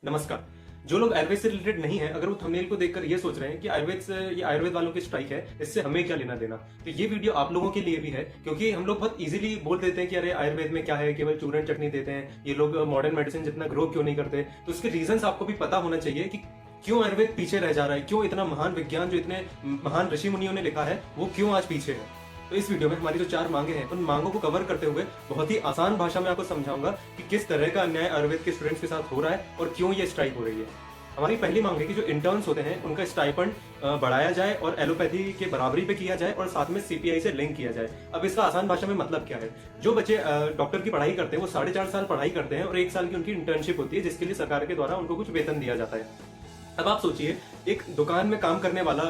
नमस्कार। जो लोग आयुर्वेद से रिलेटेड नहीं है, अगर वो थंबनेल को देखकर ये सोच रहे हैं कि आयुर्वेद से ये आयुर्वेद वालों की स्ट्राइक है, इससे हमें क्या लेना देना, तो ये वीडियो आप लोगों के लिए भी है। क्योंकि हम लोग बहुत इजीली बोल देते हैं कि अरे आयुर्वेद में क्या है, केवल चूरन चटनी देते हैं, ये लोग मॉडर्न मेडिसिन जितना ग्रो क्यों नहीं करते। तो उसके रीजंस आपको भी पता होना चाहिए कि क्यों आयुर्वेद पीछे रह जा रहा है, क्यों इतना महान विज्ञान जो इतने महान ऋषि मुनियों ने लिखा है वो क्यों आज पीछे है। तो इस वीडियो में हमारी जो 4 मांगे हैं, उन मांगों को कवर करते हुए बहुत ही आसान भाषा में आपको समझाऊंगा कि किस तरह का अन्याय आयुर्वेद के स्टूडेंट्स के साथ हो रहा है और क्यों ये स्ट्राइक हो रही है। हमारी पहली मांग है कि जो इंटर्न्स होते हैं उनका स्टाइपेंड बढ़ाया जाए और एलोपैथी के बराबरी पे किया जाए और साथ में सीपीआई से लिंक किया जाए। अब इसका आसान भाषा में मतलब क्या है, जो बच्चे डॉक्टर की पढ़ाई करते हैं वो 4.5 साल पढ़ाई करते हैं और 1 साल की उनकी इंटर्नशिप होती है, जिसके लिए सरकार के द्वारा उनको कुछ वेतन दिया जाता है। अब आप सोचिए, एक दुकान में काम करने वाला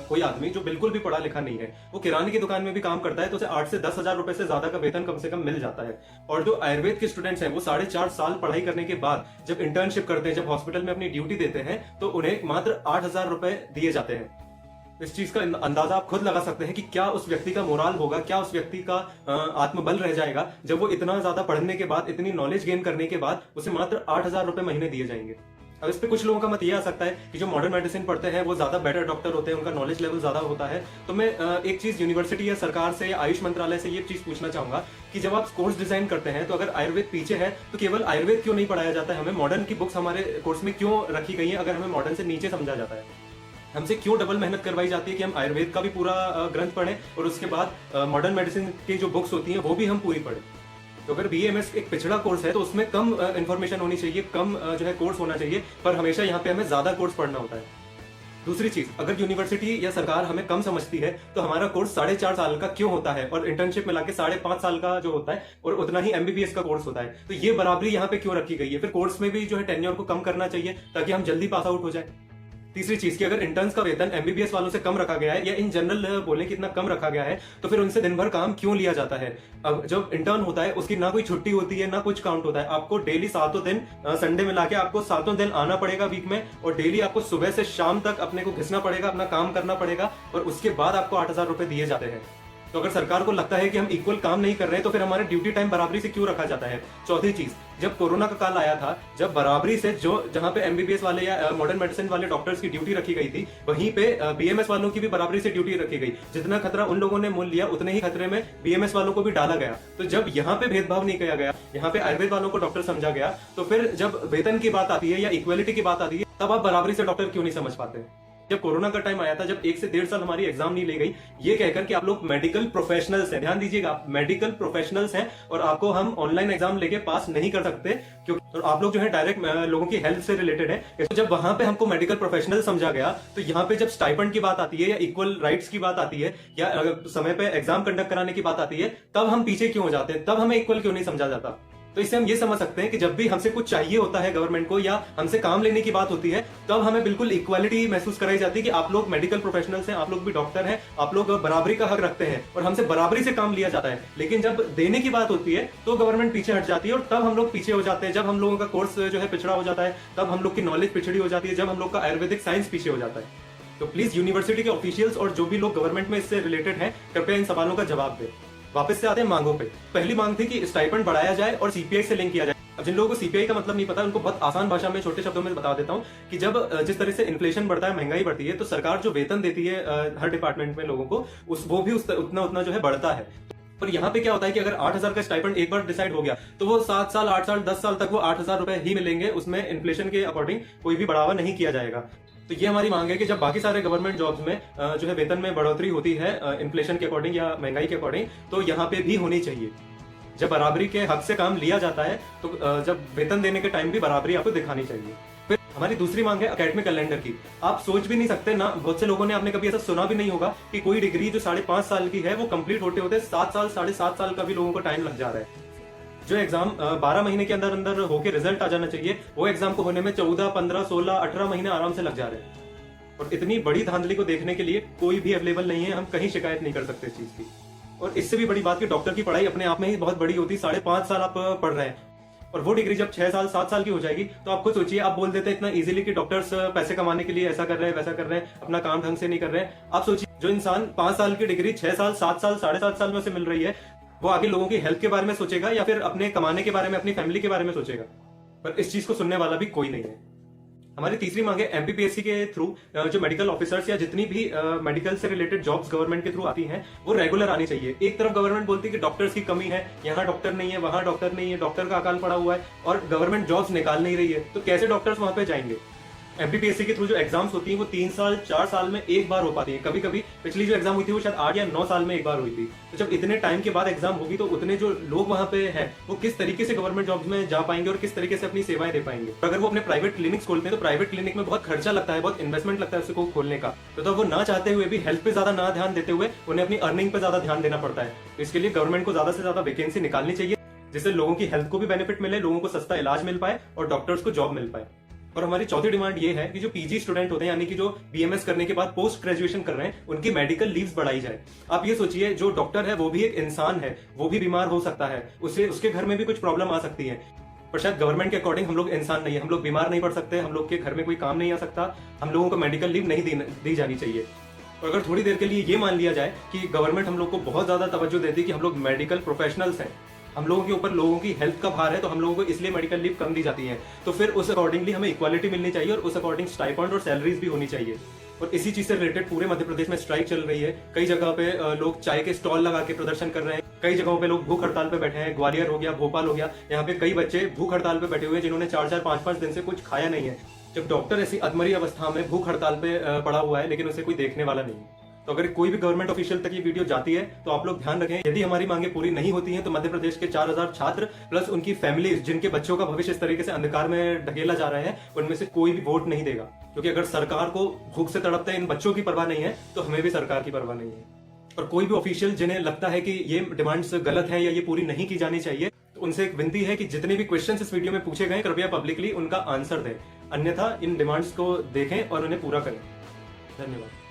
कोई आदमी जो बिल्कुल भी पढ़ा लिखा नहीं है, वो किराने की दुकान में भी काम करता है तो उसे 8 से 10 हजार रुपए से ज्यादा का वेतन कम से कम मिल जाता है। और जो आयुर्वेद के स्टूडेंट्स हैं वो 4.5 साल पढ़ाई करने के बाद जब इंटर्नशिप करते हैं, जब हॉस्पिटल में अपनी ड्यूटी देते हैं, तो उन्हें मात्र 8,000 रुपए दिए जाते हैं। इस चीज का अंदाजा आप खुद लगा सकते हैं कि क्या उस व्यक्ति का मोराल होगा, क्या उस व्यक्ति का आत्मबल रह जाएगा जब वो इतना ज्यादा पढ़ने के बाद, इतनी नॉलेज गेन करने के बाद उसे मात्र 8,000 रुपए महीने दिए जाएंगे। अब इस पे कुछ लोगों का मत ये आ सकता है कि जो मॉडर्न मेडिसिन पढ़ते हैं वो ज्यादा बेटर डॉक्टर होते हैं, उनका नॉलेज लेवल ज्यादा होता है। तो मैं एक चीज यूनिवर्सिटी या सरकार से या आयुष मंत्रालय से ये चीज पूछना चाहूंगा कि जब आप कोर्स डिजाइन करते हैं तो अगर आयुर्वेद पीछे है तो केवल आयुर्वेद क्यों नहीं पढ़ाया जाता है, हमें मॉडर्न की बुक्स हमारे कोर्स में क्यों रखी गई है, अगर हमें मॉडर्न से नीचे समझा जाता है। हमसे क्यों डबल मेहनत करवाई जाती है कि हम आयुर्वेद का भी पूरा ग्रंथ पढ़ें और उसके बाद मॉडर्न मेडिसिन की जो बुक्स होती हैं वो भी हम पूरी पढ़ें। तो अगर बीएमएस एक पिछड़ा कोर्स है तो उसमें कम इंफॉर्मेशन होनी चाहिए, कम जो है कोर्स होना चाहिए, पर हमेशा यहाँ पे हमें ज्यादा कोर्स पढ़ना होता है। दूसरी चीज, अगर यूनिवर्सिटी या सरकार हमें कम समझती है तो हमारा कोर्स 4.5 साल का क्यों होता है और इंटर्नशिप मिला के 5.5 साल का जो होता है और उतना ही एमबीबीएस का कोर्स होता है। तो ये बराबरी यहाँ पे क्यों रखी गई है? फिर कोर्स में भी जो है टेन्योर को कम करना चाहिए ताकि हम जल्दी पास आउट हो जाए। तीसरी चीज की, अगर इंटर्न्स का वेतन एमबीबीएस वालों से कम रखा गया है या इन जनरल बोले कि इतना कम रखा गया है, तो फिर उनसे दिन भर काम क्यों लिया जाता है? अब जब इंटर्न होता है उसकी ना कोई छुट्टी होती है ना कुछ काउंट होता है, आपको डेली 7 दिन संडे मिला के आपको 7 दिन आना पड़ेगा वीक में और डेली आपको सुबह से शाम तक अपने को घिसना पड़ेगा, अपना काम करना पड़ेगा और उसके बाद आपको 8,000 रुपए दिए जाते हैं। तो अगर सरकार को लगता है कि हम इक्वल काम नहीं कर रहे तो फिर हमारे ड्यूटी टाइम बराबरी से क्यों रखा जाता है? चौथी चीज, जब कोरोना का काल आया था, जब बराबरी से जो जहां पे एमबीबीएस वाले या मॉडर्न मेडिसिन वाले डॉक्टर्स की ड्यूटी रखी गई थी, वहीं पे बीएमएस वालों की भी बराबरी से ड्यूटी रखी गई। जितना खतरा उन लोगों ने मोल लिया उतने ही खतरे में बीएमएस वालों को भी डाला गया। तो जब यहाँ पे भेदभाव नहीं किया गया, यहाँ पे आयुर्वेद वालों को डॉक्टर समझा गया, तो फिर जब वेतन की बात आती है या इक्वालिटी की बात आती है तब आप बराबरी से डॉक्टर क्यों नहीं समझ पाते? जब कोरोना का टाइम आया था, जब 1 से 1.5 साल हमारी एग्जाम नहीं ली गई, ये कहकर कि आप लोग मेडिकल प्रोफेशनल्स हैं, ध्यान दीजिएगा, आप मेडिकल प्रोफेशनल्स हैं और आपको हम ऑनलाइन एग्जाम लेके पास नहीं कर सकते क्योंकि आप लोग जो है डायरेक्ट लोगों की हेल्थ से रिलेटेड है। तो जब वहां पे हमको मेडिकल प्रोफेशनल समझा गया, तो यहाँ पे जब स्टाइपेंड की बात आती है या इक्वल राइट्स की बात आती है या समय पे एग्जाम कंडक्ट कराने की बात आती है, तब हम पीछे क्यों हो जाते हैं, तब हमें इक्वल क्यों नहीं समझा जाता? तो इससे हम ये समझ सकते हैं कि जब भी हमसे कुछ चाहिए होता है गवर्नमेंट को या हमसे काम लेने की बात होती है, तब हमें बिल्कुल इक्वालिटी महसूस कराई जाती है कि आप लोग मेडिकल प्रोफेशनल्स हैं, आप लोग भी डॉक्टर हैं, आप लोग बराबरी का हक रखते हैं और हमसे बराबरी से काम लिया जाता है। लेकिन जब देने की बात होती है तो गवर्नमेंट पीछे हट जाती है और तब हम लोग पीछे हो जाते हैं। जब हम लोगों का कोर्स जो है पिछड़ा हो जाता है, तब हम लोग की नॉलेज पिछड़ी हो जाती है, जब हम लोग का आयुर्वेदिक साइंस पीछे हो जाता है। तो प्लीज यूनिवर्सिटी के ऑफिशियल्स और जो भी लोग गवर्नमेंट में इससे रिलेटेड हैं, कृपया इन सवालों का जवाब दें। वापस से आते हैं मांगों पे। पहली मांग थी कि स्टाइपेंड बढ़ाया जाए और सीपीआई से लिंक किया जाए। अब जिन लोगों को सीपीआई का मतलब नहीं पता, उनको बहुत आसान भाषा में छोटे शब्दों में बता देता हूं कि जब जिस तरह से इन्फ्लेशन बढ़ता है, महंगाई बढ़ती है, तो सरकार जो वेतन देती है हर डिपार्टमेंट में लोगों को, वो भी उतना जो है बढ़ता है। पर यहाँ पे क्या होता है कि अगर 8,000 का स्टाइपेंड एक बार डिसाइड हो गया तो वो 7 साल, 8 साल, 10 साल तक वो 8,000 रुपए ही मिलेंगे, उसमें इन्फ्लेशन के अकॉर्डिंग कोई भी बढ़ावा नहीं किया जाएगा। तो ये हमारी मांग है कि जब बाकी सारे गवर्नमेंट जॉब्स में जो है वेतन में बढ़ोतरी होती है इन्फ्लेशन के अकॉर्डिंग या महंगाई के अकॉर्डिंग, तो यहाँ पे भी होनी चाहिए। जब बराबरी के हक से काम लिया जाता है तो जब वेतन देने के टाइम भी बराबरी आपको दिखानी चाहिए। फिर हमारी दूसरी मांग है एकेडमिक कैलेंडर की। आप सोच भी नहीं सकते ना, बहुत से लोगों ने, आपने कभी ऐसा सुना भी नहीं होगा कि कोई डिग्री जो 5.5 साल की है वो कंप्लीट होते होते 7 साल, 7.5 साल का भी लोगों को टाइम लग जा रहा है। जो एग्जाम 12 महीने के अंदर अंदर होकर रिजल्ट आ जाना चाहिए, वो एग्जाम को होने में 14, 15, 16, 18 महीने आराम से लग जा रहे हैं। और इतनी बड़ी धांधली को देखने के लिए कोई भी अवेलेबल नहीं है, हम कहीं शिकायत नहीं कर सकते इस चीज की। और इससे भी बड़ी बात कि डॉक्टर की पढ़ाई अपने आप में ही बहुत बड़ी होती है। 5.5 साल आप पढ़ रहे हैं और वो डिग्री जब 6 साल, 7 साल की हो जाएगी तो आप खुद सोचिए, आप बोल देते हैं इतना इजीली कि डॉक्टर्स पैसे कमाने के लिए ऐसा कर रहे हैं, वैसा कर रहे हैं, अपना काम ढंग से नहीं कर रहे हैं। आप सोचिए, जो इंसान 5 साल की डिग्री 6 साल, 7 साल, 7.5 साल में से मिल रही है, वो आगे लोगों की हेल्थ के बारे में सोचेगा या फिर अपने कमाने के बारे में, अपनी फैमिली के बारे में सोचेगा? पर इस चीज को सुनने वाला भी कोई नहीं है। हमारी तीसरी मांग है एमपीपीएससी के थ्रू जो मेडिकल ऑफिसर्स या जितनी भी मेडिकल से रिलेटेड जॉब्स गवर्नमेंट के थ्रू आती हैं वो रेगुलर आनी चाहिए। एक तरफ गवर्नमेंट बोलती है कि डॉक्टर्स की कमी है, यहाँ डॉक्टर नहीं है, वहां डॉक्टर नहीं है, डॉक्टर का अकाल पड़ा हुआ है और गवर्नमेंट जॉब्स निकाल नहीं रही है, तो कैसे डॉक्टर्स वहां पे जाएंगे। एमपीपीएससी के थ्रू जो एग्जाम्स होती हैं वो 3 साल 4 साल में एक बार हो पाती है। कभी कभी पिछली जो एग्जाम हुई थी वो शायद 8 या 9 साल में एक बार हुई थी। तो जब इतने टाइम के बाद एग्जाम होगी तो उतने जो लोग वहां पे हैं वो किस तरीके से गवर्नमेंट जॉब्स में जा पाएंगे और किस तरीके से अपनी सेवाएं दे पाएंगे। अगर वो अपने प्राइवेट क्लिनिक्स खोलते हैं तो प्राइवेट क्लिनिक में बहुत खर्चा लगता है, बहुत इन्वेस्टमेंट लगता है उसको खोलने का। तो वो ना चाहते हुए भी हेल्थ पे ज्यादा ना ध्यान देते हुए उन्हें अपनी अर्निंग पे ज्यादा ध्यान देना पड़ता है। तो इसके लिए गवर्नमेंट को ज्यादा से ज्यादा वैकेंसी निकालनी चाहिए जिससे लोगों की हेल्थ को भी बेनिफिट मिले, लोगों को सस्ता इलाज मिल पाए और डॉक्टर्स को जॉब मिल पाए। और हमारी चौथी डिमांड ये है कि जो पीजी स्टूडेंट होते हैं यानी कि जो बीएमएस करने के बाद पोस्ट ग्रेजुएशन कर रहे हैं उनकी मेडिकल लीव्स बढ़ाई जाए। आप ये सोचिए जो डॉक्टर है वो भी एक इंसान है, वो भी बीमार हो सकता है, उसे उसके घर में भी कुछ प्रॉब्लम आ सकती है। पर शायद गवर्नमेंट के अकॉर्डिंग हम लोग इंसान नहीं है, हम लोग बीमार नहीं पड़ सकते, हम लोग के घर में कोई काम नहीं आ सकता, हम लोगों को मेडिकल लीव नहीं दी जानी चाहिए। तो अगर थोड़ी देर के लिए ये मान लिया जाए कि गवर्नमेंट हम लोग को बहुत ज्यादा तवज्जो देती है कि हम लोग मेडिकल प्रोफेशनल्स हैं, हम लोगों के ऊपर लोगों की हेल्थ का भार है, तो हम लोगों को इसलिए मेडिकल लीव कम दी जाती है, तो फिर उस अकॉर्डिंगली हमें इक्वालिटी मिलनी चाहिए और उस अकॉर्डिंग स्टाइपेंड और सैलरीज भी होनी चाहिए। और इसी चीज से रिलेटेड पूरे मध्य प्रदेश में स्ट्राइक चल रही है। कई जगह पे लोग चाय के स्टॉल लगा के प्रदर्शन कर रहे हैं, कई जगहों पे लोग भूख हड़ताल पे बैठे हैं। ग्वालियर हो गया, भोपाल हो गया, यहाँ पे कई बच्चे भूख हड़ताल पे बैठे हुए हैं जिन्होंने 4-4 5-5 दिन से कुछ खाया नहीं है। जब डॉक्टर ऐसी अधमरी अवस्था में भूख हड़ताल पे पड़ा हुआ है लेकिन उसे कोई देखने वाला नहीं है। तो अगर कोई भी गवर्नमेंट ऑफिशियल तक ये वीडियो जाती है तो आप लोग ध्यान रखें, यदि हमारी मांगे पूरी नहीं होती हैं तो मध्य प्रदेश के 4000 छात्र प्लस उनकी फैमिलीज जिनके बच्चों का भविष्य इस तरीके से अंधकार में ढकेला जा रहा है उनमें से कोई भी वोट नहीं देगा। क्योंकि अगर सरकार को भूख से तड़पते इन बच्चों की परवाह नहीं है तो हमें भी सरकार की परवाह नहीं है। और कोई भी ऑफिशियल जिन्हें लगता है कि ये डिमांड्स गलत है या ये पूरी नहीं की जानी चाहिए तो उनसे एक विनती है कि जितने भी क्वेश्चंस इस वीडियो में पूछे गए कृपया पब्लिकली उनका आंसर दें, अन्यथा इन डिमांड्स को देखें और उन्हें पूरा करें। धन्यवाद।